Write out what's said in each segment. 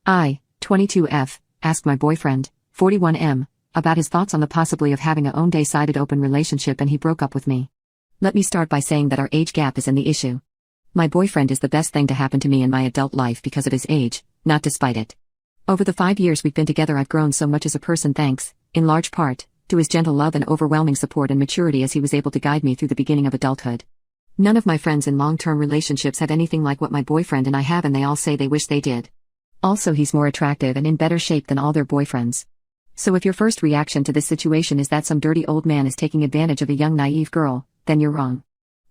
I, 22F, asked my boyfriend, 41M, about his thoughts on the possibility of having a one-sided open relationship, and he broke up with me. Let me start by saying that our age gap isn't the issue. My boyfriend is the best thing to happen to me in my adult life because of his age, not despite it. Over the 5 years we've been together, I've grown so much as a person thanks, in large part, to his gentle love and overwhelming support and maturity as he was able to guide me through the beginning of adulthood. None of my friends in long-term relationships have anything like what my boyfriend and I have, and they all say they wish they did. Also, he's more attractive and in better shape than all their boyfriends. So if your first reaction to this situation is that some dirty old man is taking advantage of a young naive girl, then you're wrong.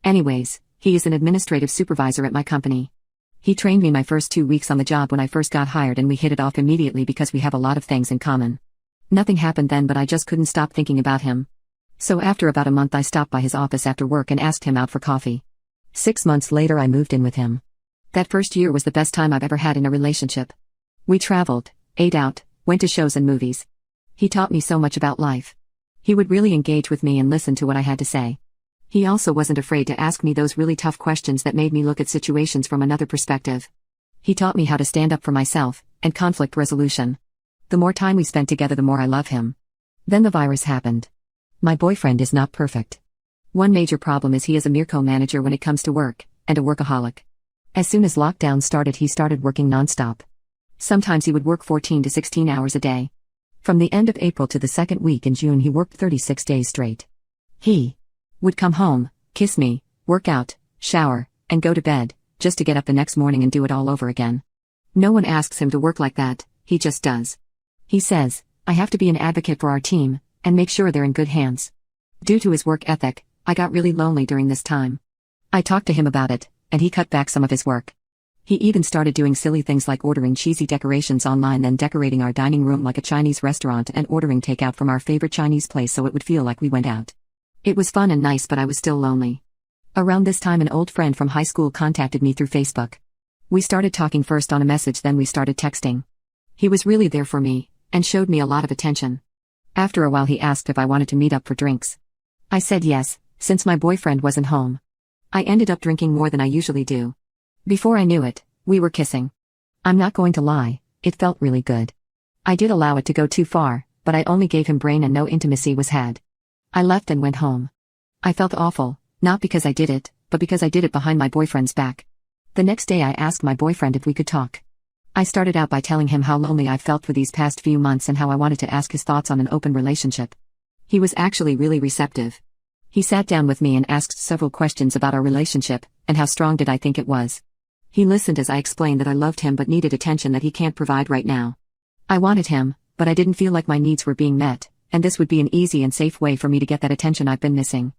Anyways, he is an administrative supervisor at my company. He trained me my first 2 weeks on the job when I first got hired, and we hit it off immediately because we have a lot of things in common. Nothing happened then, but I just couldn't stop thinking about him. So after about a month I stopped by his office after work and asked him out for coffee. 6 months later I moved in with him. That first year was the best time I've ever had in a relationship. We traveled, ate out, went to shows and movies. He taught me so much about life. He would really engage with me and listen to what I had to say. He also wasn't afraid to ask me those really tough questions that made me look at situations from another perspective. He taught me how to stand up for myself, and conflict resolution. The more time we spent together, the more I love him. Then the virus happened. My boyfriend is not perfect. One major problem is he is a micromanager when it comes to work, and a workaholic. As soon as lockdown started, he started working nonstop. Sometimes he would work 14 to 16 hours a day. From the end of April to the second week in June, he worked 36 days straight. He would come home, kiss me, work out, shower, and go to bed, just to get up the next morning and do it all over again. No one asks him to work like that, he just does. He says, I have to be an advocate for our team, and make sure they're in good hands. Due to his work ethic, I got really lonely during this time. I talked to him about it, and he cut back some of his work. He even started doing silly things like ordering cheesy decorations online, then decorating our dining room like a Chinese restaurant and ordering takeout from our favorite Chinese place so it would feel like we went out. It was fun and nice, but I was still lonely. Around this time an old friend from high school contacted me through Facebook. We started talking first on a message, then we started texting. He was really there for me, and showed me a lot of attention. After a while he asked if I wanted to meet up for drinks. I said yes, since my boyfriend wasn't home. I ended up drinking more than I usually do. Before I knew it, we were kissing. I'm not going to lie, it felt really good. I did allow it to go too far, but I only gave him brain and no intimacy was had. I left and went home. I felt awful, not because I did it, but because I did it behind my boyfriend's back. The next day I asked my boyfriend if we could talk. I started out by telling him how lonely I felt for these past few months and how I wanted to ask his thoughts on an open relationship. He was actually really receptive. He sat down with me and asked several questions about our relationship, and how strong did I think it was. He listened as I explained that I loved him but needed attention that he can't provide right now. I wanted him, but I didn't feel like my needs were being met, and this would be an easy and safe way for me to get that attention I've been missing.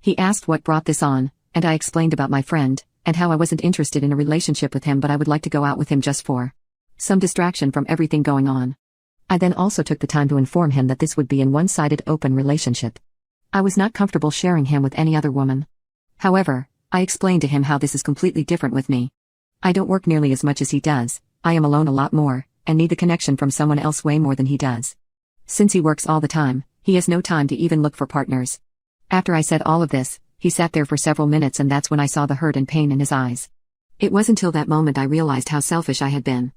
He asked what brought this on, and I explained about my friend, and how I wasn't interested in a relationship with him, but I would like to go out with him just for some distraction from everything going on. I then also took the time to inform him that this would be a one-sided open relationship. I was not comfortable sharing him with any other woman. However, I explained to him how this is completely different with me. I don't work nearly as much as he does, I am alone a lot more, and need the connection from someone else way more than he does. Since he works all the time, he has no time to even look for partners. After I said all of this, he sat there for several minutes, and that's when I saw the hurt and pain in his eyes. It was until that moment I realized how selfish I had been.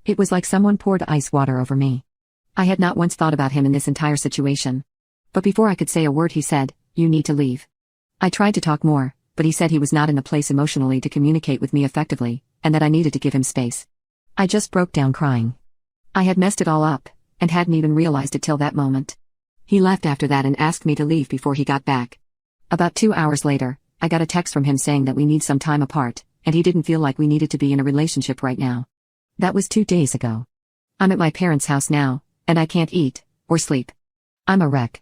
It was like someone poured ice water over me. I had not once thought about him in this entire situation. But before I could say a word he said, "You need to leave." I tried to talk more, but he said he was not in the place emotionally to communicate with me effectively, and that I needed to give him space. I just broke down crying. I had messed it all up, and hadn't even realized it till that moment. He left after that and asked me to leave before he got back. About 2 hours later, I got a text from him saying that we need some time apart, and he didn't feel like we needed to be in a relationship right now. That was 2 days ago. I'm at my parents' house now, and I can't eat, or sleep. I'm a wreck.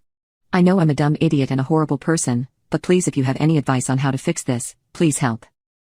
I know I'm a dumb idiot and a horrible person, but please, if you have any advice on how to fix this, please help.